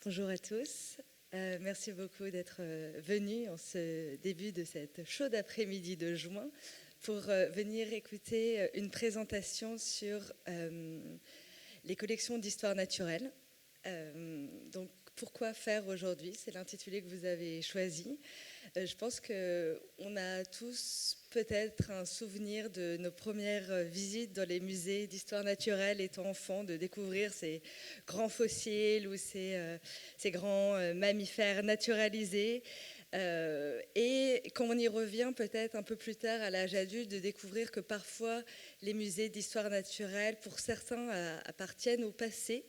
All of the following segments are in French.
Bonjour à tous. Merci beaucoup d'être venus en ce début de cette chaude après-midi de juin pour venir écouter une présentation sur les collections d'histoire naturelle. Donc, pourquoi faire aujourd'hui? C'est l'intitulé que vous avez choisi. Je pense qu'on a tous peut-être un souvenir de nos premières visites dans les musées d'histoire naturelle étant enfant, de découvrir ces grands fossiles ou ces grands mammifères naturalisés. Et quand on y revient peut-être un peu plus tard à l'âge adulte, de découvrir que parfois les musées d'histoire naturelle, pour certains, appartiennent au passé.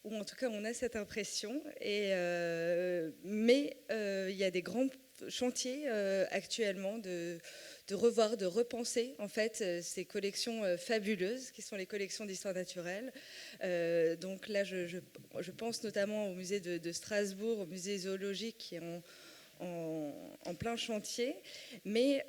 Ou en tout cas, on a cette impression. Mais il y a des grands chantiers actuellement de revoir, de repenser en fait ces collections fabuleuses qui sont les collections d'histoire naturelle. Donc là, je pense notamment au musée de Strasbourg, au musée zoologique qui est en plein chantier, mais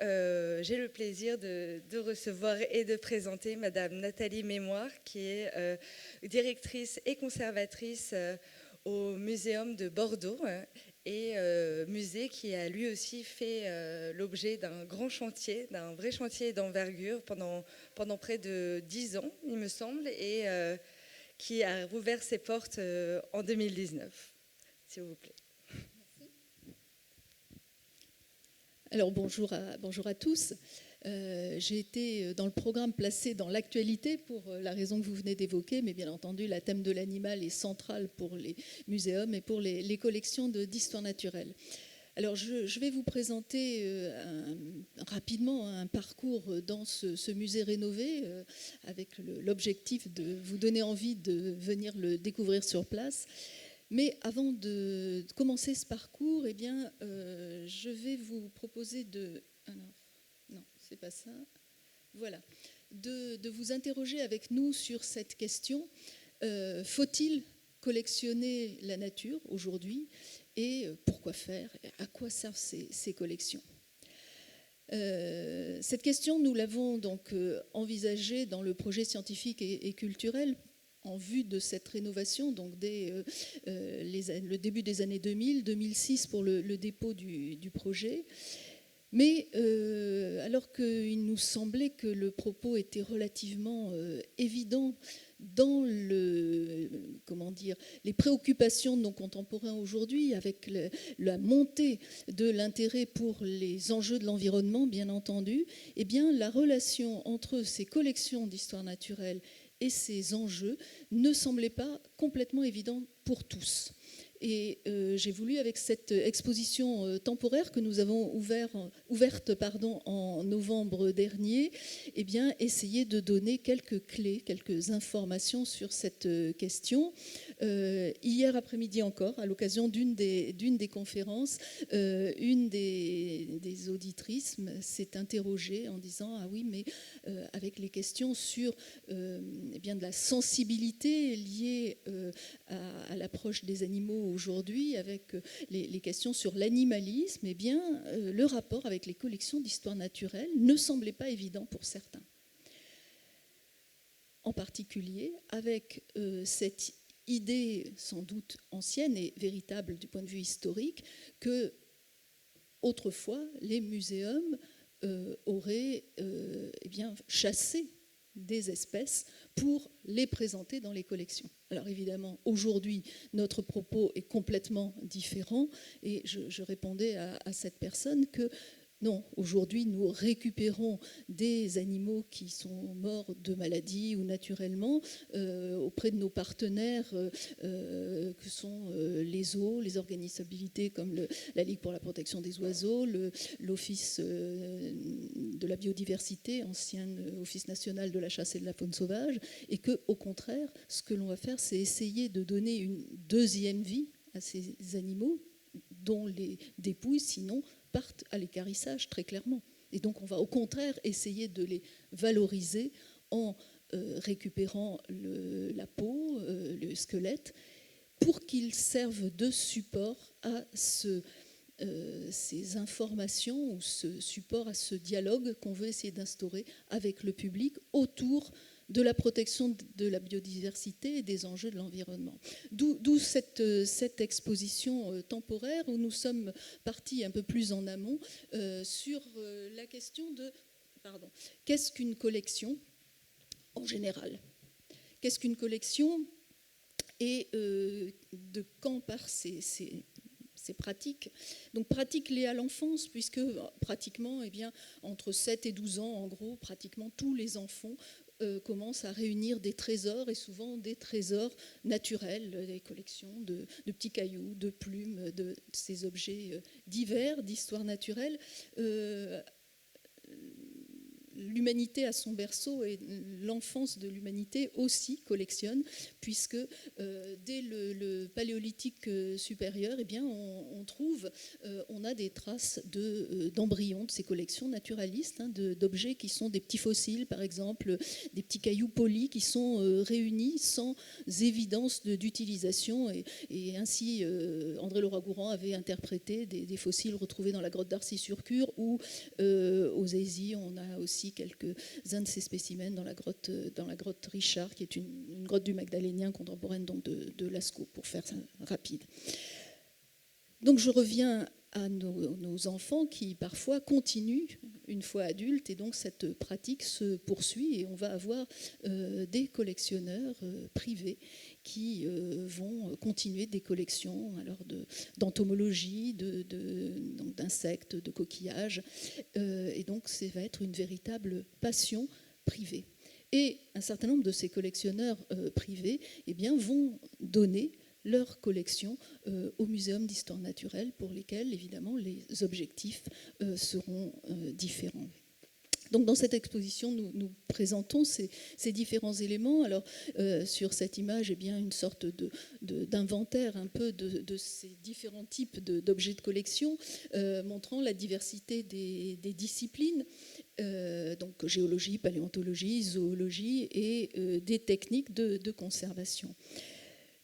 j'ai le plaisir de recevoir et de présenter Madame Nathalie Mémoire, qui est directrice et conservatrice au Muséum de Bordeaux, et musée qui a lui aussi fait l'objet d'un grand chantier, d'un vrai chantier d'envergure pendant près de 10 ans, il me semble, et qui a rouvert ses portes en 2019, s'il vous plaît. Alors bonjour à tous. J'ai été dans le programme placé dans l'actualité pour la raison que vous venez d'évoquer, mais bien entendu, le thème de l'animal est central pour les muséums et pour les collections d'histoire naturelle. Alors je vais vous présenter rapidement un parcours dans ce musée rénové avec l'objectif de vous donner envie de venir le découvrir sur place. Mais avant de commencer ce parcours, eh bien, je vais vous proposer non, c'est pas ça. Voilà. De vous interroger avec nous sur cette question. Faut-il collectionner la nature aujourd'hui? Et pourquoi faire? À quoi servent ces collections? Cette question, nous l'avons donc envisagée dans le projet scientifique et culturel en vue de cette rénovation, donc dès le début des années 2000, 2006 pour le dépôt du projet. Mais alors qu'il nous semblait que le propos était relativement évident dans les préoccupations de nos contemporains aujourd'hui, avec la montée de l'intérêt pour les enjeux de l'environnement, bien entendu, eh bien, la relation entre ces collections d'histoire naturelle et ces enjeux ne semblait pas complètement évidente pour tous. Et j'ai voulu, avec cette exposition temporaire que nous avons ouverte en novembre dernier, eh bien, essayer de donner quelques clés, quelques informations sur cette question. Hier après-midi encore, à l'occasion d'une des conférences, une des auditrices s'est interrogée en disant « Ah oui, mais avec les questions sur eh bien, de la sensibilité liée à l'approche des animaux aujourd'hui, avec les questions sur l'animalisme, eh bien, le rapport avec les collections d'histoire naturelle ne semblait pas évident pour certains. En particulier avec cette idée sans doute ancienne et véritable du point de vue historique que autrefois les muséums auraient eh bien, chassé des espèces pour les présenter dans les collections. Alors évidemment, aujourd'hui, notre propos est complètement différent et je répondais à cette personne que non, aujourd'hui, nous récupérons des animaux qui sont morts de maladie ou naturellement auprès de nos partenaires que sont les zoos, les organismes comme la Ligue pour la protection des oiseaux, l'Office de la biodiversité, ancien Office national de la chasse et de la faune sauvage, et qu'au contraire, ce que l'on va faire, c'est essayer de donner une deuxième vie à ces animaux dont les dépouilles, sinon, partent à l'équarrissage, très clairement. Et donc, on va au contraire essayer de les valoriser en récupérant la peau, le squelette, pour qu'ils servent de support à ces informations ou ce support à ce dialogue qu'on veut essayer d'instaurer avec le public autour de la protection de la biodiversité et des enjeux de l'environnement. D'où cette exposition temporaire où nous sommes partis un peu plus en amont sur la question de qu'est-ce qu'une collection en général. Qu'est-ce qu'une collection et de quand part ces pratiques. Donc pratiques liées à l'enfance, puisque pratiquement, entre 7 et 12 ans, en gros, pratiquement tous les enfants commencent à réunir des trésors, et souvent des trésors naturels, des collections de petits cailloux, de plumes, de ces objets divers, d'histoire naturelle. L'humanité à son berceau et l'enfance de l'humanité aussi collectionne, puisque dès le paléolithique supérieur, on a des traces d'embryons de ces collections naturalistes, d'objets qui sont des petits fossiles, par exemple, des petits cailloux polis qui sont réunis sans évidence d'utilisation. Et ainsi, André Leroi-Gourhan avait interprété des fossiles retrouvés dans la grotte d'Arcy-sur-Cure, ou aux Aisies, on a aussi quelques-uns de ces spécimens dans la grotte Richard, qui est une grotte du Magdalénien contemporaine donc de Lascaux, pour faire ça rapide. Donc je reviens à nos enfants qui parfois continuent une fois adultes, et donc cette pratique se poursuit, et on va avoir des collectionneurs privés qui vont continuer des collections d'entomologie, d'insectes, de coquillages, et donc ça va être une véritable passion privée. Et un certain nombre de ces collectionneurs privés vont donner leur collection au Muséum d'histoire naturelle, pour lesquels, évidemment, les objectifs seront différents. Donc, dans cette exposition, nous présentons ces différents éléments. Alors, sur cette image, une sorte d'inventaire un peu de ces différents types d'objets de collection, montrant la diversité des disciplines, donc géologie, paléontologie, zoologie, et des techniques de conservation.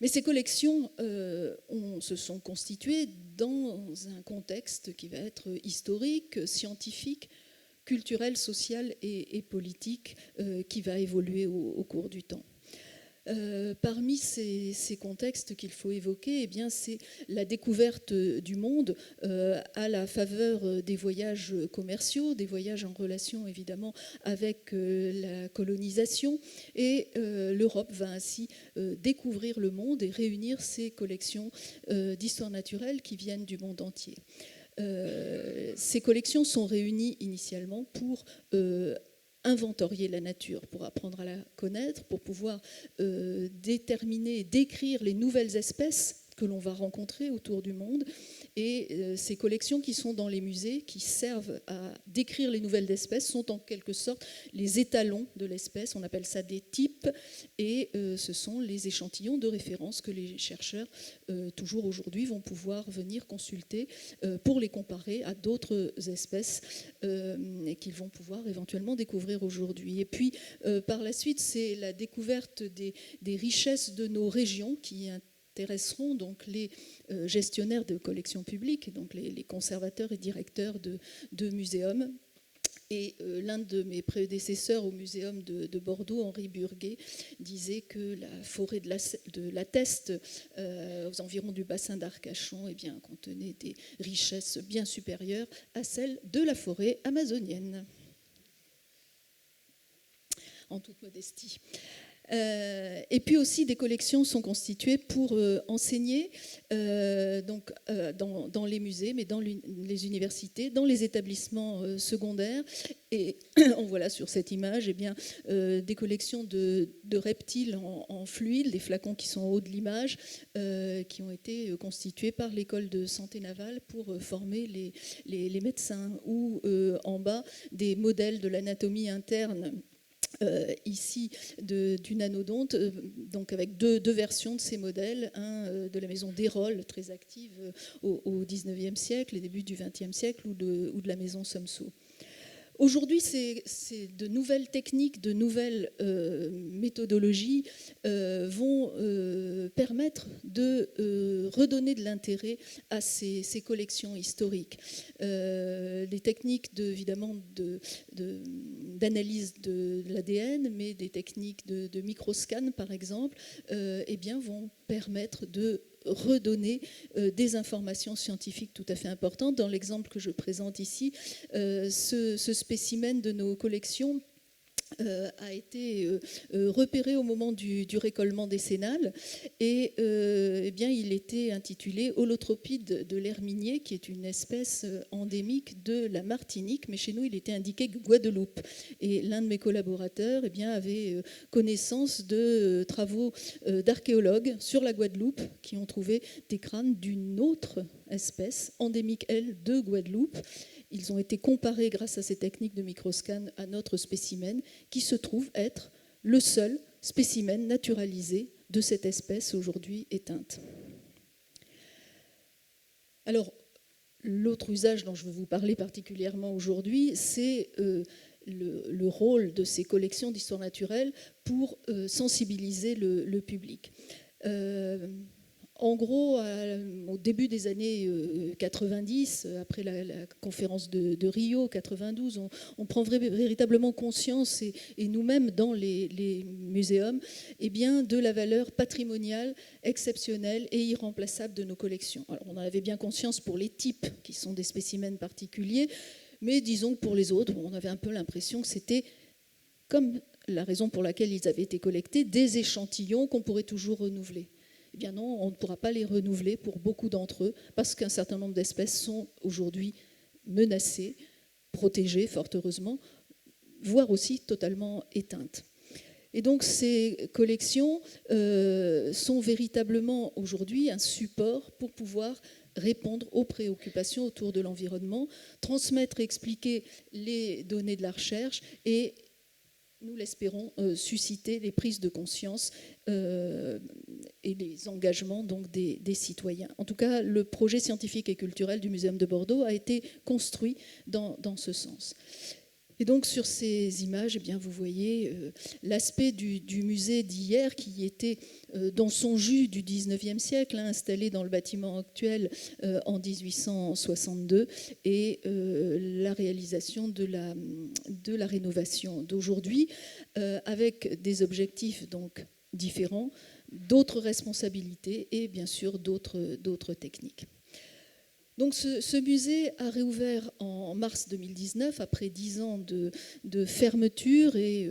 Mais ces collections se sont constituées dans un contexte qui va être historique, scientifique, culturel, social et politique, qui va évoluer au cours du temps. Parmi ces contextes qu'il faut évoquer, c'est la découverte du monde à la faveur des voyages commerciaux, des voyages en relation évidemment avec la colonisation, et l'Europe va ainsi découvrir le monde et réunir ses collections d'histoire naturelle qui viennent du monde entier. Ces collections sont réunies initialement pour inventorier la nature, pour apprendre à la connaître, pour pouvoir déterminer et décrire les nouvelles espèces que l'on va rencontrer autour du monde. Et ces collections qui sont dans les musées, qui servent à décrire les nouvelles espèces, sont en quelque sorte les étalons de l'espèce. On appelle ça des types, et ce sont les échantillons de référence que les chercheurs, toujours aujourd'hui, vont pouvoir venir consulter pour les comparer à d'autres espèces et qu'ils vont pouvoir éventuellement découvrir aujourd'hui. Et puis, par la suite, c'est la découverte des richesses de nos régions qui intéresseront donc les gestionnaires de collections publiques, donc les conservateurs et directeurs de muséums. Et l'un de mes prédécesseurs au muséum de Bordeaux, Henri Burguet, disait que la forêt de la Teste, aux environs du bassin d'Arcachon, contenait des richesses bien supérieures à celles de la forêt amazonienne. En toute modestie. Et puis aussi, des collections sont constituées pour enseigner dans les musées, mais dans les universités, dans les établissements secondaires. Et on voit là sur cette image des collections de reptiles en fluide, des flacons qui sont en haut de l'image, qui ont été constitués par l'école de santé navale pour former les médecins, ou en bas des modèles de l'anatomie interne. Ici d'une anodonte, donc avec deux versions de ces modèles, un de la maison d'Hérold, très active au XIXe siècle et début du XXe siècle, ou de la maison Somsau. Aujourd'hui, c'est de nouvelles techniques, de nouvelles méthodologies vont permettre de redonner de l'intérêt à ces collections historiques. Les techniques évidemment d'analyse de l'ADN, mais des techniques de microscan par exemple, eh bien, vont permettre de redonner des informations scientifiques tout à fait importantes. Dans l'exemple que je présente ici, ce spécimen de nos collections a été repéré au moment du récollement décennal et eh bien, il était intitulé Holotropide de l'herminier, qui est une espèce endémique de la Martinique, mais chez nous il était indiqué Guadeloupe. Et l'un de mes collaborateurs eh bien, avait connaissance de travaux d'archéologues sur la Guadeloupe qui ont trouvé des crânes d'une autre espèce endémique, elle, de Guadeloupe. Ils ont été comparés grâce à ces techniques de microscan à notre spécimen, qui se trouve être le seul spécimen naturalisé de cette espèce aujourd'hui éteinte. Alors, l'autre usage dont je veux vous parler particulièrement aujourd'hui, c'est le rôle de ces collections d'histoire naturelle pour sensibiliser le public. En gros, au début des années 90, après la conférence de Rio 92, on prend véritablement conscience, et nous-mêmes dans les muséums, eh bien, de la valeur patrimoniale exceptionnelle et irremplaçable de nos collections. Alors, on en avait bien conscience pour les types, qui sont des spécimens particuliers, mais disons que pour les autres, on avait un peu l'impression que c'était, comme la raison pour laquelle ils avaient été collectés, des échantillons qu'on pourrait toujours renouveler. Eh bien non, on ne pourra pas les renouveler pour beaucoup d'entre eux, parce qu'un certain nombre d'espèces sont aujourd'hui menacées, protégées, fort heureusement, voire aussi totalement éteintes. Et donc ces collections sont véritablement aujourd'hui un support pour pouvoir répondre aux préoccupations autour de l'environnement, transmettre et expliquer les données de la recherche et, nous l'espérons, susciter les prises de conscience et les engagements donc, des citoyens. En tout cas, le projet scientifique et culturel du Muséum de Bordeaux a été construit dans ce sens. Et donc sur ces images, eh bien, vous voyez l'aspect du musée d'hier qui était dans son jus du 19e siècle, installé dans le bâtiment actuel en 1862, et la réalisation de la rénovation d'aujourd'hui, avec des objectifs donc différents, d'autres responsabilités et bien sûr d'autres techniques. Donc ce musée a réouvert en mars 2019, après 10 ans de fermeture et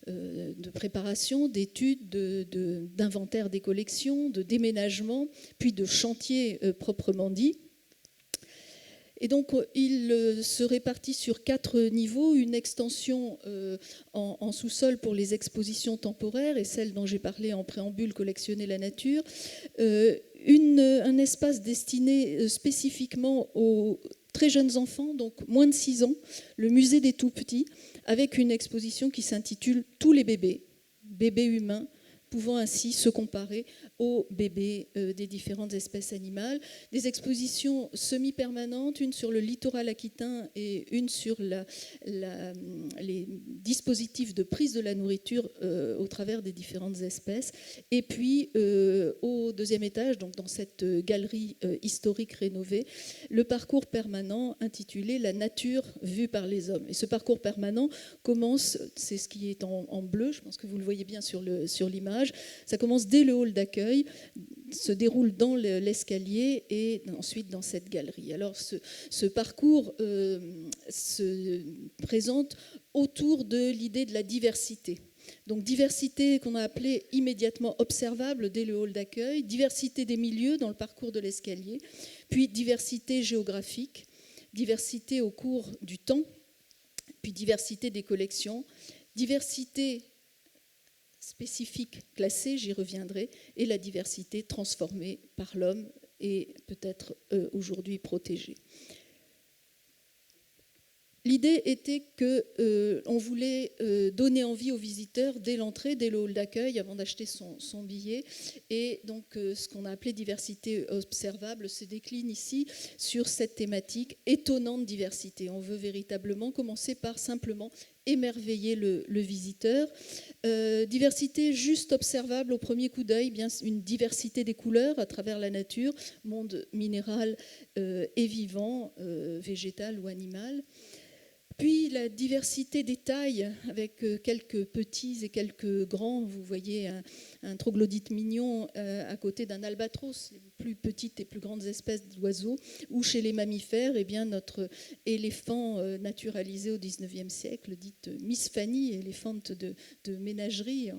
de préparation, d'études, d'inventaire des collections, de déménagement, puis de chantier proprement dit. Et donc, il se répartit sur 4 niveaux, une extension en sous-sol pour les expositions temporaires et celle dont j'ai parlé en préambule, collectionner la nature, un espace destiné spécifiquement aux très jeunes enfants, donc moins de 6 ans, le musée des tout-petits, avec une exposition qui s'intitule « Tous les bébés, bébés humains », pouvant ainsi se comparer aux bébés des différentes espèces animales. Des expositions semi-permanentes, une sur le littoral aquitain et une sur les dispositifs de prise de la nourriture au travers des différentes espèces. Et puis, au 2e étage, donc dans cette galerie historique rénovée, le parcours permanent intitulé « La nature vue par les hommes ». Et ce parcours permanent commence, c'est ce qui est en bleu, je pense que vous le voyez bien sur l'image. Ça commence dès le hall d'accueil, se déroule dans l'escalier et ensuite dans cette galerie. Alors ce parcours se présente autour de l'idée de la diversité. Donc diversité qu'on a appelée immédiatement observable dès le hall d'accueil, diversité des milieux dans le parcours de l'escalier, puis diversité géographique, diversité au cours du temps, puis diversité des collections, diversité spécifique classée, j'y reviendrai, et la diversité transformée par l'homme et peut-être aujourd'hui protégée. L'idée était qu'on voulait donner envie aux visiteurs dès l'entrée, dès le hall d'accueil, avant d'acheter son billet. Et donc, ce qu'on a appelé diversité observable se décline ici sur cette thématique étonnante diversité. On veut véritablement commencer par simplement émerveiller le visiteur. Diversité juste observable au premier coup d'œil, bien une diversité des couleurs à travers la nature, monde minéral et vivant, végétal ou animal. Puis la diversité des tailles, avec quelques petits et quelques grands. Vous voyez un troglodyte mignon à côté d'un albatros, les plus petites et plus grandes espèces d'oiseaux. Ou chez les mammifères, eh bien, notre éléphant naturalisé au XIXe siècle, dite Miss Fanny, éléphante de ménagerie,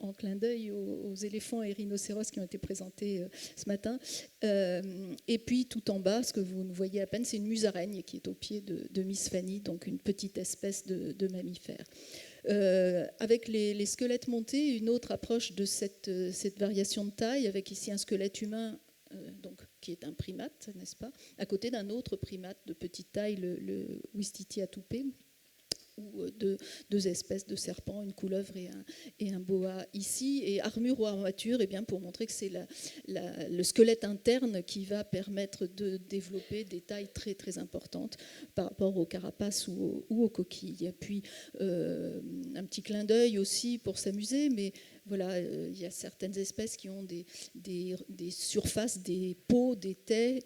en clin d'œil aux éléphants et rhinocéros qui ont été présentés ce matin. Et puis tout en bas, ce que vous ne voyez à peine, c'est une musaraigne qui est au pied de Miss Fanny, donc une petite espèce de mammifère. Avec les squelettes montés, une autre approche de cette variation de taille, avec ici un squelette humain, donc, qui est un primate, n'est-ce pas, à côté d'un autre primate de petite taille, le Ouistiti atoupé, ou deux espèces de serpents, une couleuvre et un boa ici, et armure ou armature, eh bien, pour montrer que c'est le squelette interne qui va permettre de développer des tailles très très importantes par rapport aux carapaces ou aux coquilles. Et puis un petit clin d'œil aussi pour s'amuser, mais voilà, il y a certaines espèces qui ont des surfaces, des peaux, des tais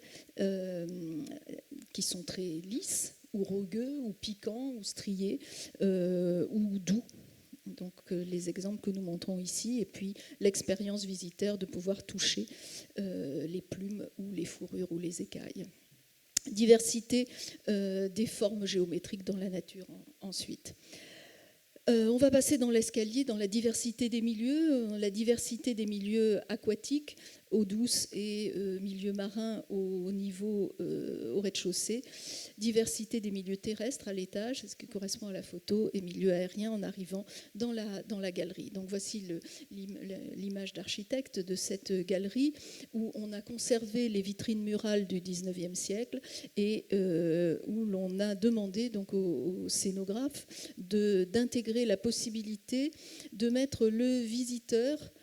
qui sont très lisses, ou rugueux, ou piquants, ou striés, ou doux. Donc les exemples que nous montrons ici, et puis l'expérience visiteur de pouvoir toucher les plumes ou les fourrures ou les écailles. Diversité des formes géométriques dans la nature ensuite. On va passer dans l'escalier, dans la diversité des milieux aquatiques, eau douce et milieux marins au niveau au rez-de-chaussée, diversité des milieux terrestres à l'étage, ce qui correspond à la photo, et milieux aériens en arrivant dans la galerie. Donc voici l'image d'architecte de cette galerie où on a conservé les vitrines murales du 19e siècle et où l'on a demandé donc aux scénographes d'intégrer la possibilité de mettre le visiteur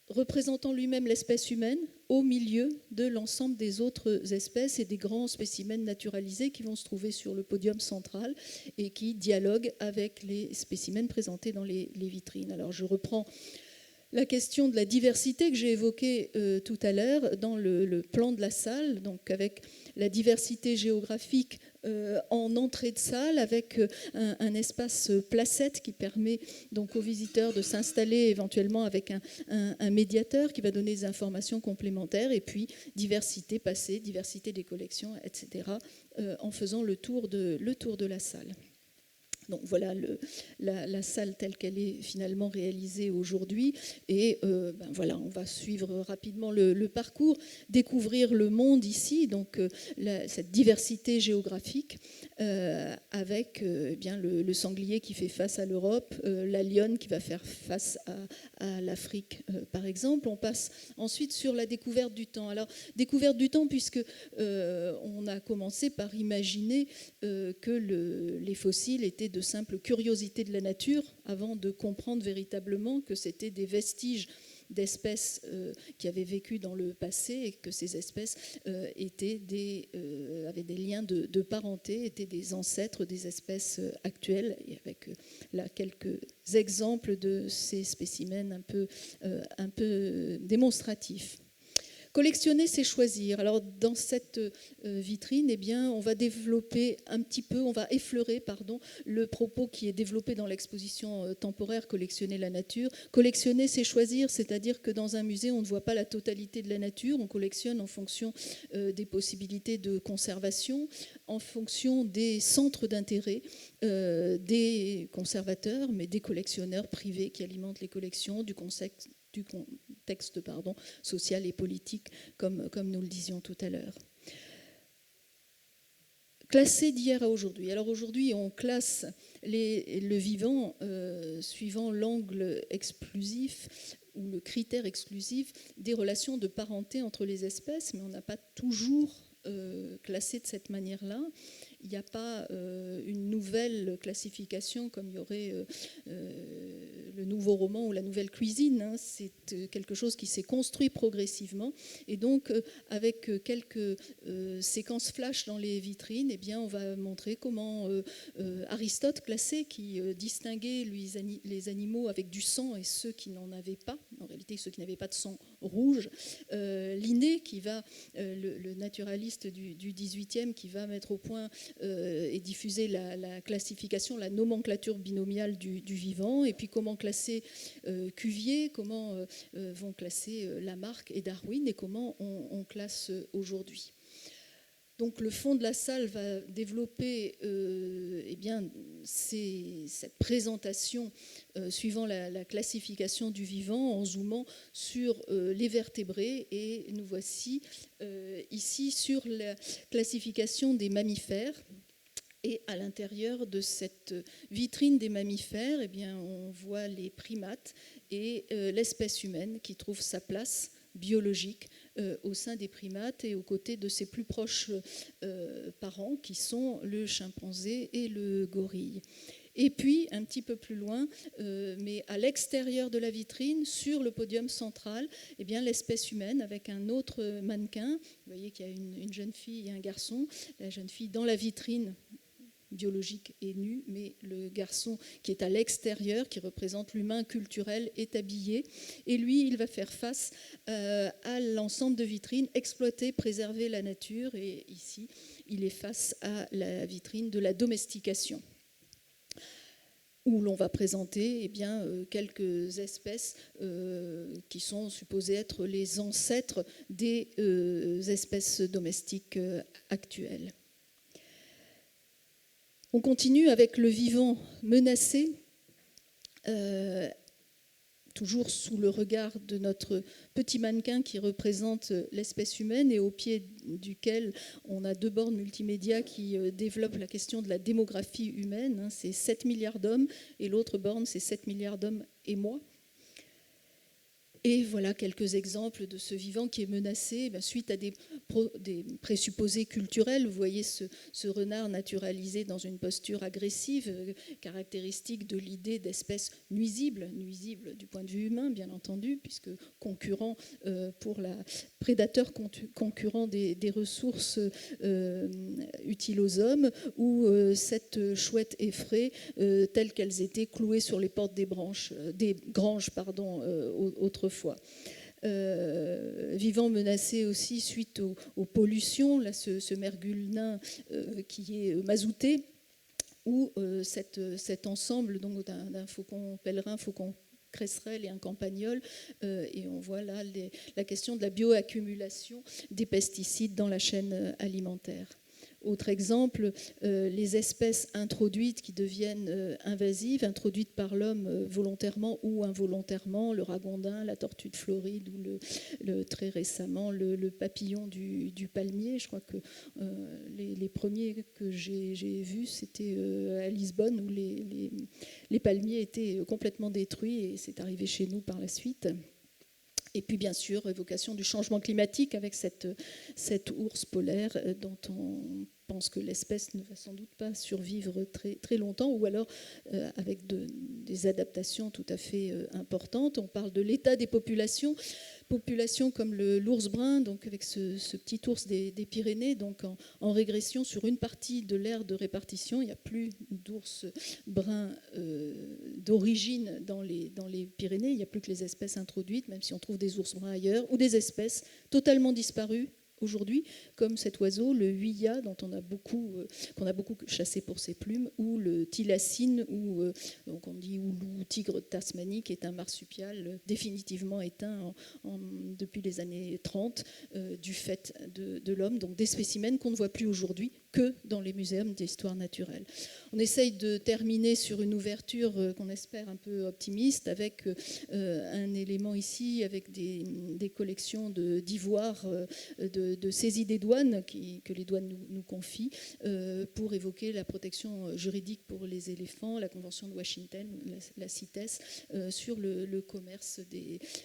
représentant lui-même l'espèce humaine au milieu de l'ensemble des autres espèces et des grands spécimens naturalisés qui vont se trouver sur le podium central et qui dialoguent avec les spécimens présentés dans les vitrines. Alors je reprends la question de la diversité que j'ai évoquée tout à l'heure dans le plan de la salle, donc avec la diversité géographique en entrée de salle, avec un espace placette qui permet donc aux visiteurs de s'installer éventuellement avec un médiateur qui va donner des informations complémentaires, et puis diversité passée, diversité des collections, etc., en faisant le tour de la salle. Donc voilà la salle telle qu'elle est finalement réalisée aujourd'hui. Et voilà, on va suivre rapidement le parcours, découvrir le monde ici, donc cette diversité géographique avec bien le sanglier qui fait face à l'Europe, la lionne qui va faire face à l'Afrique, par exemple. On passe ensuite sur la découverte du temps. Alors, découverte du temps puisque on a commencé par imaginer que les fossiles étaient de simple curiosité de la nature avant de comprendre véritablement que c'était des vestiges d'espèces qui avaient vécu dans le passé et que ces espèces avaient des liens de parenté, étaient des ancêtres des espèces actuelles, et avec là quelques exemples de ces spécimens un peu démonstratifs. Collectionner, c'est choisir. Alors, dans cette vitrine, eh bien, on va développer un petit peu, on va effleurer, le propos qui est développé dans l'exposition temporaire Collectionner la nature. Collectionner, c'est choisir, c'est-à-dire que dans un musée, on ne voit pas la totalité de la nature, on collectionne en fonction des possibilités de conservation, en fonction des centres d'intérêt des conservateurs, mais des collectionneurs privés qui alimentent les collections, du contexte social et politique, comme nous le disions tout à l'heure. Classer d'hier à aujourd'hui. Alors aujourd'hui, on classe le vivant suivant l'angle exclusif ou le critère exclusif des relations de parenté entre les espèces, mais on n'a pas toujours classés de cette manière-là. Il n'y a pas une nouvelle classification comme il y aurait le nouveau roman ou la nouvelle cuisine. Hein. C'est quelque chose qui s'est construit progressivement. Et donc, avec quelques séquences flash dans les vitrines, eh bien, on va montrer comment Aristote classait, qui distinguait les animaux avec du sang et ceux qui n'en avaient pas, en réalité ceux qui n'avaient pas de sang rouge. Linné, qui va, le naturaliste du 18e, qui va mettre au point et diffuser la classification, la nomenclature binomiale du vivant, et puis comment classer Cuvier, comment vont classer Lamarck et Darwin, et comment on classe aujourd'hui. Donc le fond de la salle va développer eh bien, cette présentation suivant la classification du vivant en zoomant sur les vertébrés, et nous voici ici sur la classification des mammifères. Et à l'intérieur de cette vitrine des mammifères, eh bien, on voit les primates et l'espèce humaine qui trouve sa place biologique au sein des primates et aux côtés de ses plus proches parents qui sont le chimpanzé et le gorille. Et puis, un petit peu plus loin, mais à l'extérieur de la vitrine, sur le podium central, eh bien, l'espèce humaine avec un autre mannequin. Vous voyez qu'il y a une jeune fille et un garçon. La jeune fille dans la vitrine biologique est nu, mais le garçon qui est à l'extérieur, qui représente l'humain culturel, est habillé. Et lui, il va faire face à l'ensemble de vitrines, exploiter, préserver la nature. Et ici, il est face à la vitrine de la domestication, où l'on va présenter quelques espèces qui sont supposées être les ancêtres des espèces domestiques actuelles. On continue avec le vivant menacé, toujours sous le regard de notre petit mannequin qui représente l'espèce humaine et au pied duquel on a 2 bornes multimédia qui développent la question de la démographie humaine. C'est 7 milliards d'hommes et l'autre borne, c'est 7 milliards d'hommes et moi. Et voilà quelques exemples de ce vivant qui est menacé suite à des présupposés culturels. Vous voyez ce renard naturalisé dans une posture agressive, caractéristique de l'idée d'espèce nuisible du point de vue humain, bien entendu, puisque concurrent prédateur concurrent des ressources utiles aux hommes, ou cette chouette effraie telles qu'elles étaient clouées sur les portes des granges autrefois. Vivant menacé aussi suite aux pollutions, là, ce mergule nain qui est mazouté, ou cet ensemble donc, d'un faucon pèlerin, faucon cresserelle et un campagnol, et on voit là la question de la bioaccumulation des pesticides dans la chaîne alimentaire. Autre exemple, les espèces introduites qui deviennent invasives, introduites par l'homme volontairement ou involontairement, le ragondin, la tortue de Floride ou très récemment le papillon du palmier. Je crois que les premiers que j'ai vus, c'était à Lisbonne, où les palmiers étaient complètement détruits, et c'est arrivé chez nous par la suite. Et puis, bien sûr, évocation du changement climatique avec cette ours polaire dont on pense que l'espèce ne va sans doute pas survivre très, très longtemps, ou alors avec des adaptations tout à fait importantes. On parle de l'état des populations comme l'ours brun, donc avec ce petit ours des Pyrénées, donc en régression sur une partie de l'aire de répartition. Il n'y a plus d'ours bruns d'origine dans les Pyrénées, il n'y a plus que les espèces introduites, même si on trouve des ours bruns ailleurs, ou des espèces totalement disparues aujourd'hui, comme cet oiseau, le huillat, qu'on a beaucoup chassé pour ses plumes, ou le thylacine, ou donc on dit oulou, tigre tasmanique, qui est un marsupial définitivement éteint depuis les années 30 du fait de l'homme, donc des spécimens qu'on ne voit plus aujourd'hui que dans les muséums d'histoire naturelle. On essaye de terminer sur une ouverture qu'on espère un peu optimiste, avec un élément ici, avec des collections d'ivoire, de saisie des douanes que les douanes nous confient pour évoquer la protection juridique pour les éléphants, la Convention de Washington, la CITES, sur le commerce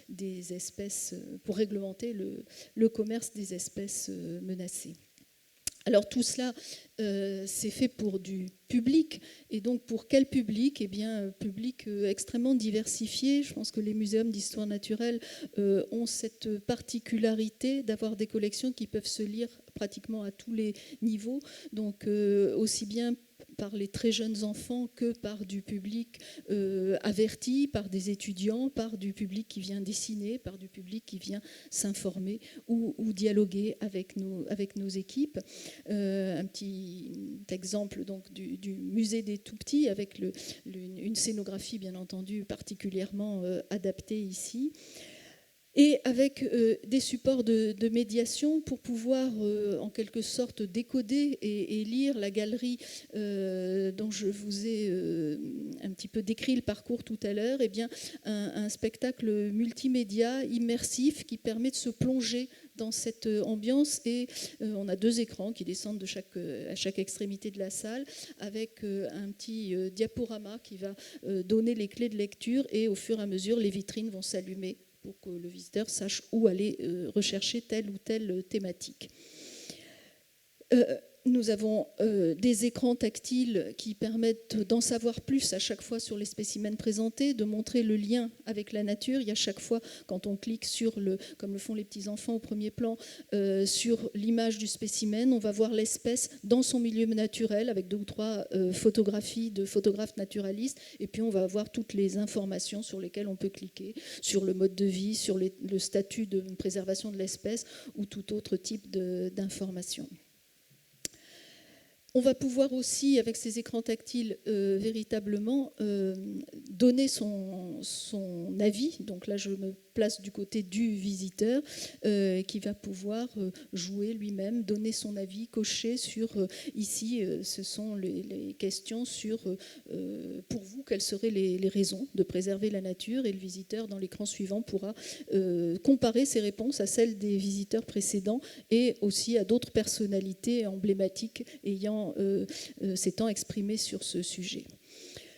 des espèces, pour réglementer le commerce des espèces menacées. Alors tout cela, c'est fait pour du public. Et donc pour quel public? Eh bien, public extrêmement diversifié. Je pense que les muséums d'histoire naturelle ont cette particularité d'avoir des collections qui peuvent se lire pratiquement à tous les niveaux. Donc aussi bien par les très jeunes enfants que par du public averti, par des étudiants, par du public qui vient dessiner, par du public qui vient s'informer ou dialoguer avec nos équipes. Un petit exemple donc, du musée des tout-petits avec une scénographie bien entendu particulièrement adaptée ici. Et avec des supports de médiation pour pouvoir en quelque sorte décoder et lire la galerie dont je vous ai un petit peu décrit le parcours tout à l'heure, eh bien un spectacle multimédia immersif qui permet de se plonger dans cette ambiance. Et on a 2 écrans qui descendent à chaque extrémité de la salle avec un petit diaporama qui va donner les clés de lecture, et au fur et à mesure les vitrines vont s'allumer pour que le visiteur sache où aller rechercher telle ou telle thématique. Nous avons des écrans tactiles qui permettent d'en savoir plus à chaque fois sur les spécimens présentés, de montrer le lien avec la nature. Il y a chaque fois, quand on clique sur comme le font les petits-enfants au premier plan, sur l'image du spécimen, on va voir l'espèce dans son milieu naturel avec 2 ou 3 photographies de photographes naturalistes, et puis on va avoir toutes les informations sur lesquelles on peut cliquer, sur le mode de vie, sur le statut de préservation de l'espèce ou tout autre type d'informations. On va pouvoir aussi, avec ces écrans tactiles, véritablement donner son avis. Donc là, je me place du côté du visiteur qui va pouvoir jouer lui-même, donner son avis, cocher sur, ici, ce sont les questions sur, pour vous, quelles seraient les raisons de préserver la nature, et le visiteur, dans l'écran suivant, pourra comparer ses réponses à celles des visiteurs précédents et aussi à d'autres personnalités emblématiques s'étant exprimées sur ce sujet.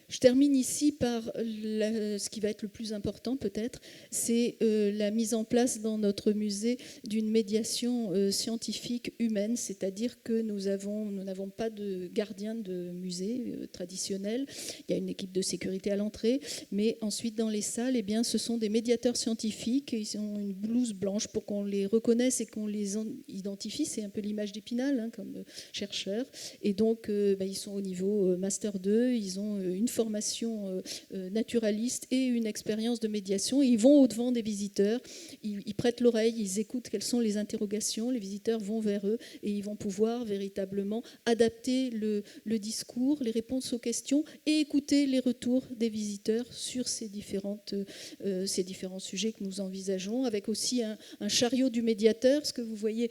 Je termine ici par ce qui va être le plus important peut-être, c'est la mise en place dans notre musée d'une médiation scientifique humaine, c'est-à-dire que nous n'avons pas de gardien de musée traditionnel. Il y a une équipe de sécurité à l'entrée, mais ensuite dans les salles, eh bien, ce sont des médiateurs scientifiques. Ils ont une blouse blanche pour qu'on les reconnaisse et qu'on les identifie. C'est un peu l'image d'Épinal comme chercheurs. Et donc, ils sont au niveau Master 2, ils ont une formation naturaliste et une expérience de médiation. Et ils vont au-devant des visiteurs, ils prêtent l'oreille, ils écoutent quelles sont les interrogations, les visiteurs vont vers eux et ils vont pouvoir véritablement adapter le discours, les réponses aux questions et écouter les retours des visiteurs sur ces différents sujets que nous envisageons, avec aussi un chariot du médiateur, ce que vous voyez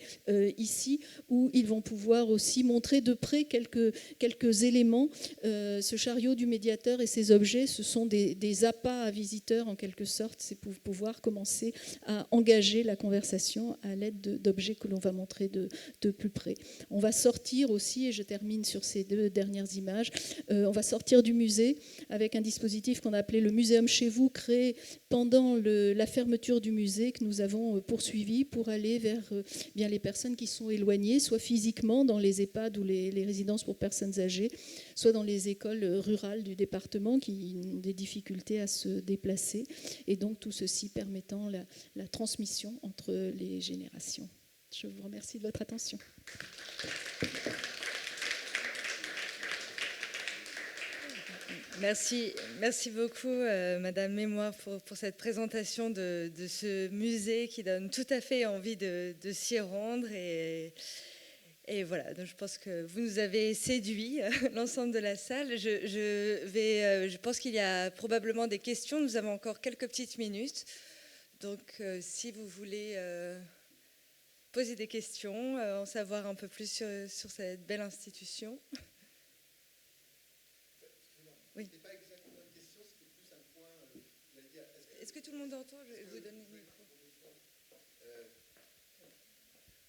ici, où ils vont pouvoir aussi montrer de près quelques éléments. Ce chariot du médiateur et ces objets, ce sont des appâts à visiteurs en quelque sorte, c'est pour pouvoir commencer à engager la conversation à l'aide d'objets que l'on va montrer de plus près. On va sortir aussi, et je termine sur ces 2 dernières images, on va sortir du musée avec un dispositif qu'on a appelé le Muséum chez vous, créé pendant la fermeture du musée, que nous avons poursuivi pour aller vers bien les personnes qui sont éloignées, soit physiquement dans les EHPAD ou les résidences pour personnes âgées, soit dans les écoles rurales du département qui ont des difficultés à se déplacer, et donc tout ceci permettant la transmission entre les générations. Je vous remercie de votre attention. Merci beaucoup, Madame Mémoire, pour cette présentation de ce musée qui donne tout à fait envie de s'y rendre. Et voilà, donc je pense que vous nous avez séduit, l'ensemble de la salle. Je pense qu'il y a probablement des questions. Nous avons encore quelques petites minutes. Donc, si vous voulez poser des questions, en savoir un peu plus sur cette belle institution. Oui. C'était pas exactement une question, c'était plus un point. Est-ce que tout le monde entend? Je vais vous donner le micro.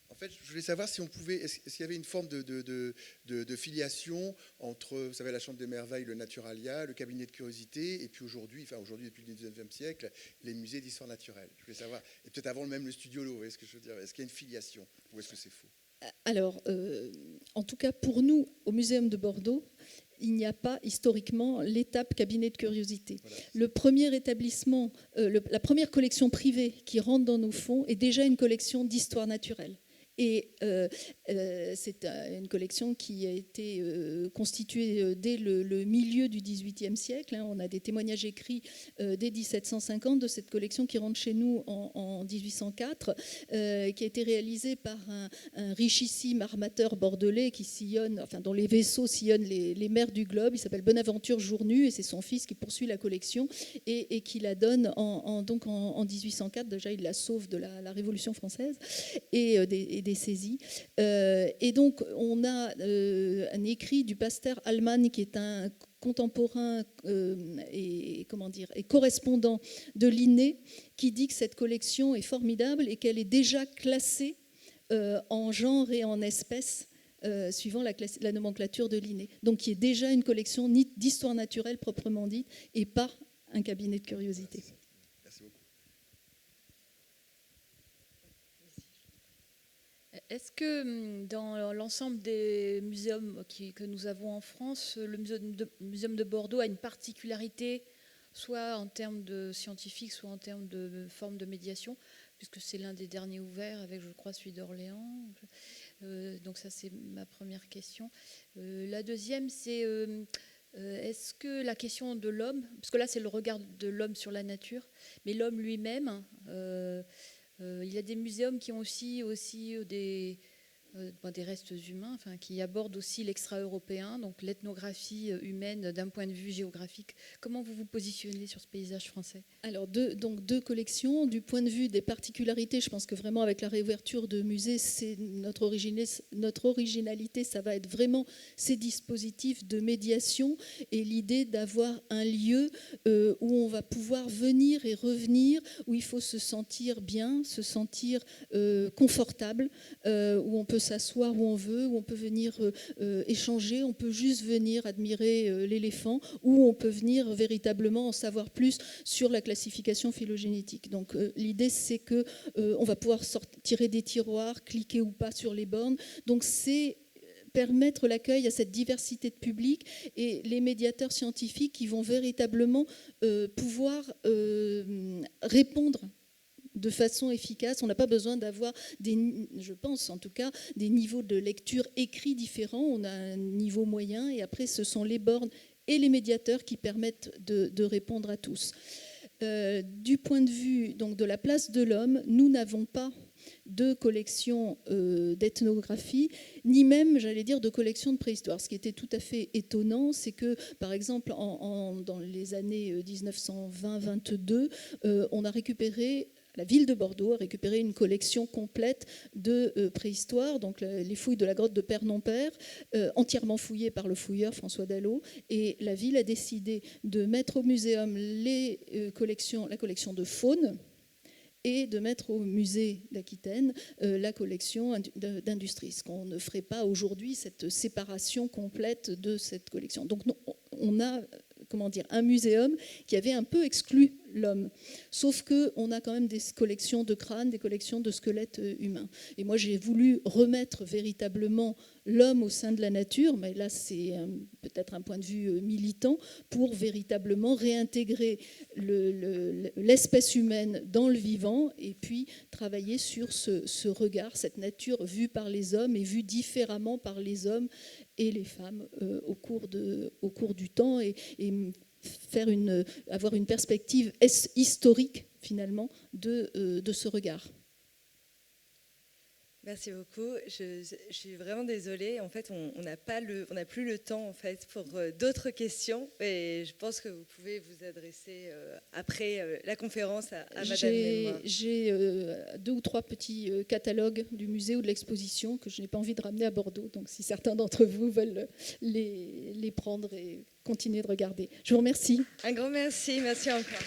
En fait, je voulais savoir si on pouvait, est-ce qu'il y avait une forme de filiation entre, vous savez, la Chambre des Merveilles, le Naturalia, le cabinet de curiosité, et puis aujourd'hui depuis le 19e siècle, les musées d'histoire naturelle. Je voulais savoir, et peut-être avant même le studio Lot, est-ce que je veux dire, est-ce qu'il y a une filiation ou est-ce que c'est faux? Alors, en tout cas pour nous, au Muséum de Bordeaux, il n'y a pas historiquement l'étape cabinet de curiosité. Voilà. Le premier établissement, la première collection privée qui rentre dans nos fonds est déjà une collection d'histoire naturelle. Et c'est une collection qui a été constituée dès le milieu du XVIIIe siècle. Hein. On a des témoignages écrits dès 1750 de cette collection qui rentre chez nous en 1804, qui a été réalisée par un richissime armateur bordelais qui sillonne, enfin, dont les vaisseaux sillonnent les mers du globe. Il s'appelle Bonaventure Journu et c'est son fils qui poursuit la collection et qui la donne donc en 1804. Déjà, il la sauve de la Révolution française et des saisies. Et donc, on a un écrit du pasteur Allman, qui est un contemporain et correspondant de Linné, qui dit que cette collection est formidable et qu'elle est déjà classée en genre et en espèces, suivant la nomenclature de Linné. Donc, qui est déjà une collection d'histoire naturelle proprement dite et pas un cabinet de curiosité. Merci beaucoup. Est-ce que dans l'ensemble des muséums que nous avons en France, le muséum de Bordeaux a une particularité, soit en termes de scientifiques, soit en termes de forme de médiation, puisque c'est l'un des derniers ouverts avec, je crois, celui d'Orléans. Donc ça, c'est ma première question. La deuxième, c'est est-ce que la question de l'homme, parce que là, c'est le regard de l'homme sur la nature, mais l'homme lui-même... il y a des muséums qui ont aussi des restes humains, enfin, qui abordent aussi l'extra-européen, donc l'ethnographie humaine d'un point de vue géographique. Comment vous vous positionnez sur ce paysage français ? Alors, deux collections. Du point de vue des particularités, je pense que vraiment avec la réouverture de musées, c'est notre originalité, ça va être vraiment ces dispositifs de médiation et l'idée d'avoir un lieu où on va pouvoir venir et revenir, où il faut se sentir bien, se sentir confortable, où on peut s'asseoir où on veut, où on peut venir échanger, on peut juste venir admirer l'éléphant, ou on peut venir véritablement en savoir plus sur la classification phylogénétique. Donc l'idée, c'est que on va pouvoir tirer des tiroirs, cliquer ou pas sur les bornes. Donc c'est permettre l'accueil à cette diversité de public et les médiateurs scientifiques qui vont véritablement pouvoir répondre de façon efficace. On n'a pas besoin d'avoir, je pense en tout cas, des niveaux de lecture écrits différents. On a un niveau moyen et après ce sont les bornes et les médiateurs qui permettent de répondre à tous. Du point de vue donc, de la place de l'homme, nous n'avons pas de collection d'ethnographie, ni même, j'allais dire, de collection de préhistoire. Ce qui était tout à fait étonnant, c'est que, par exemple, dans les années 1920-22, on a récupéré... La ville de Bordeaux a récupéré une collection complète de préhistoire, donc les fouilles de la grotte de Père-non-Père, entièrement fouillées par le fouilleur François Dallot. Et la ville a décidé de mettre au muséum la collection de faune et de mettre au musée d'Aquitaine la collection d'industrie. Ce qu'on ne ferait pas aujourd'hui, cette séparation complète de cette collection. Donc on a... un muséum qui avait un peu exclu l'homme. Sauf qu'on a quand même des collections de crânes, des collections de squelettes humains. Et moi, j'ai voulu remettre véritablement l'homme au sein de la nature, mais là, c'est peut-être un point de vue militant, pour véritablement réintégrer l'espèce humaine dans le vivant et puis travailler sur ce regard, cette nature vue par les hommes et vue différemment par les hommes et les femmes au cours du temps et avoir une perspective historique finalement de ce regard. Merci beaucoup. Je suis vraiment désolée. En fait, on n'a plus le temps en fait pour d'autres questions. Et je pense que vous pouvez vous adresser après la conférence à Madame Melmois. J'ai 2 ou 3 petits catalogues du musée ou de l'exposition que je n'ai pas envie de ramener à Bordeaux. Donc, si certains d'entre vous veulent les prendre et continuer de regarder. Je vous remercie. Un grand merci. Merci encore.